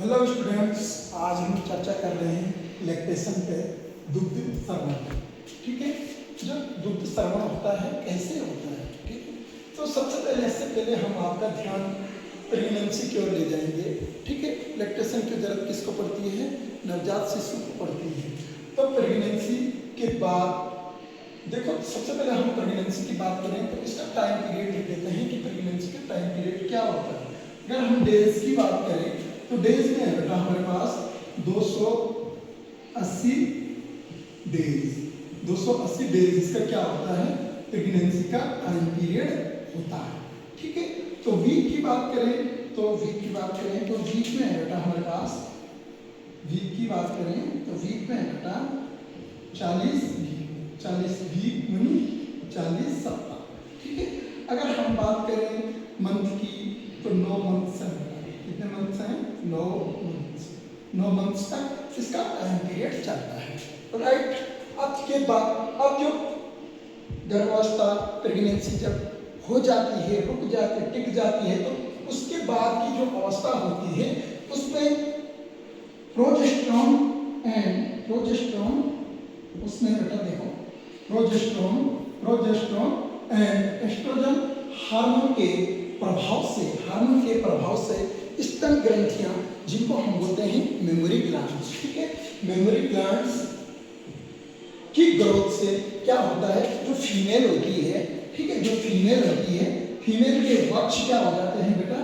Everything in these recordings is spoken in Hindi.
हेलो स्टूडेंट्स, आज हम चर्चा कर रहे हैं लैक्टेशन पे, दुग्ध स्रवण। ठीक है, जो दुग्ध स्रवण होता है कैसे होता है। ठीक है, तो सबसे पहले इससे पहले हम आपका ध्यान प्रेगनेंसी की ओर ले जाएंगे। ठीक है, लैक्टेशन की जरूरत किसको पड़ती है? नवजात शिशु को पड़ती है। तो प्रेगनेंसी के बाद देखो, सबसे पहले हम प्रेगनेंसी की बात करें तो इसका टाइम पीरियड लिख देते हैं कि प्रेगनेंसी का टाइम पीरियड क्या होता है। अगर हम डेज की बात करें तो डेज में है बेटा हमारे पास 280 डेज। 280 डेज इसका क्या होता है? प्रेगनेंसी का टाइम पीरियड होता है। ठीक है, तो वीक की बात करें तो वीक में है बेटा हमारे पास, वीक की बात करें तो वीक में है बेटा 40 वीक मनी 40 सप्ताह। ठीक है, अगर हम बात करें मंथ की तो 9 मंथ्स हैं। कितने मंथ्स हैं? 9 मंथ्स तक इसका टाइम पीरियड चलता है। राइट, अब के बाद अब जो गर्भावस्था प्रेगनेंसी जब हो जाती है, रुक जाती है, टिक जाती है, तो उसके बाद की जो अवस्था होती है उसमें प्रोजेस्टेरोन उसमें बेटा देखो प्रोजेस्टेरोन एंड एस्ट्रोजन हार्मोन के प्रभाव से स्तन ग्रंथियां, जिनको हम बोलते हैं मेमोरी ग्लैंड्स। ठीक है, मेमोरी ग्लैंड्स की ग्रोथ से क्या होता है? जो फीमेल होती है, ठीक है, जो फीमेल होती है, फीमेल के वक्ष क्या हो जाते हैं बेटा?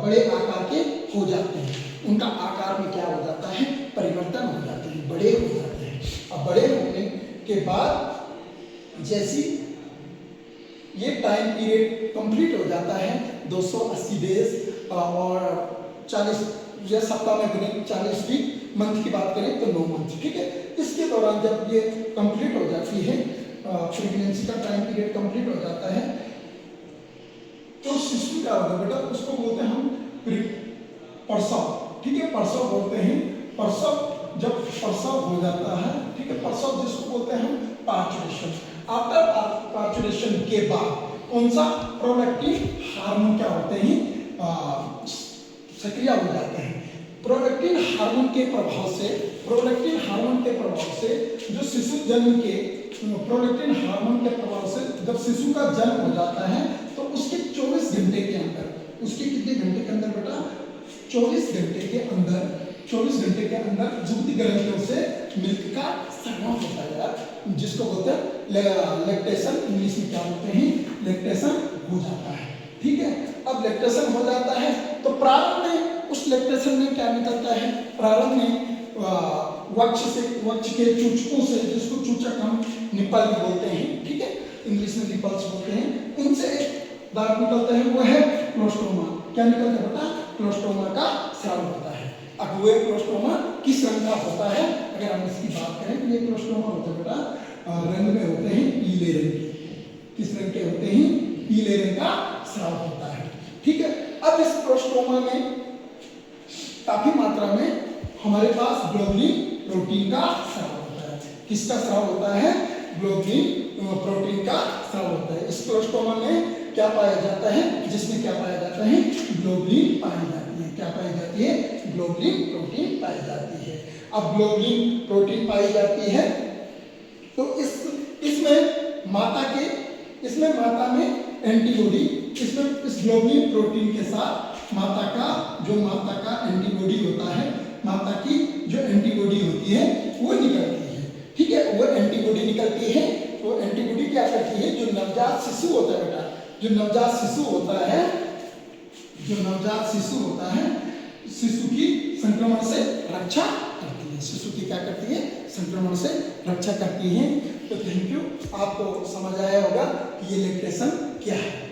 बड़े आकार के हो जाते हैं। उनका आकार में क्या हो जाता है? परिवर्तन हो जाते हैं, बड़े हो जाते हैं। अब बड़े होने के बाद जैसी ये टाइम पीरियड कंप्लीट हो जाता है 280 डेज और 40 या सप्ताह में गुने 40 वीक, मंथ की बात करें तो 9 मंथ। ठीक है, इसके दौरान जब ये कंप्लीट हो जाती है, प्रेगनेंसी का टाइम पीरियड कंप्लीट हो जाता है, तो शिशु क्या होगा बेटा? उसको बोलते हैं हम प्रसव। ठीक है, प्रसव बोलते हैं। प्रसव जब प्रसव हो जाता है, ठीक है, प्रसव जिसको बोलते हैं हम पार्चुरेशन। आफ्टर पार्चुरेशन के बाद कौन सा? प्रोडक्टिव हार्मोन क्या होते हैं? सक्रिय हो जाते हैं। प्रोडक्टिव हार्मोन के प्रभाव से जो शिशु जन्म के प्रोडक्टिव हार्मोन के प्रभाव से जब शिशु का जन्म हो जाता है तो उसके 24 घंटे के अंदर, उसके कितने घंटे के अंदर बेटा? 24 घंटे के अंदर दुग्ध ग्रंथियों से मिल्क का स्राव होता है यार, जिसको बोलते हैं लैक्टेशन। इंग्लिश में क्या बोलते हैं? लैक्टेशन हो जाता है। ठीक है, अब लैक्टेशन हो जाता है तो प्रारंभ में उस लैक्टेशन में क्या निकलता है? प्रारंभ में वक्ष के चूचकों से, जिसको चूचक हम निपल बोलते हैं, ठीक है, इंग्लिश में निपल्स बोलते हैं, उनसे दाग निकलता है, वो है क्लोस्ट्रोमा। क्या निकलता है बेटा? क्लोस्ट्रोमा का स्राव होता है। अब वो क्लोस्ट्रोमा किस रंग का होता है? अगर हम इसकी बात करें तो ये क्लोस्ट्रोमा होता है बेटा रंग में होते हैं पीले रंग के। किस रंग के होते हैं? पीले रंग का स्राव होता है। ठीक है, अब इस क्लोस्ट्रोमा में काफी मात्रा में हमारे पास ग्लोबुलिन प्रोटीन का स्राव होता है। किसका स्राव होता है? ग्लोबुलिन प्रोटीन का स्राव होता है। इस क्लोस्ट्रोमा में क्या पाया जाता है? जिसमें क्या पाया जाता है? ग्लोबुलिन पाई जाती है। क्या पाई जाती है? ग्लोबुलिन प्रोटीन पाई जाती है। अब ग्लोबुलिन प्रोटीन पाई जाती है तो इसमें माता में एंटीबॉडी, इस ग्लोबुलिन प्रोटीन के साथ माता का एंटीबॉडी होता है, माता की जो एंटीबॉडी होती है वो निकलती है। ठीक है, वो एंटीबॉडी निकलती है, वो एंटीबॉडी क्या करती है? जो नवजात शिशु होता है बेटा, जो नवजात शिशु होता है, शिशु की संक्रमण से रक्षा करती है। शिशु की क्या करती है? संक्रमण से रक्षा करती है। तो थैंक यू, आपको समझ आया होगा कि ये लैक्टेशन क्या है।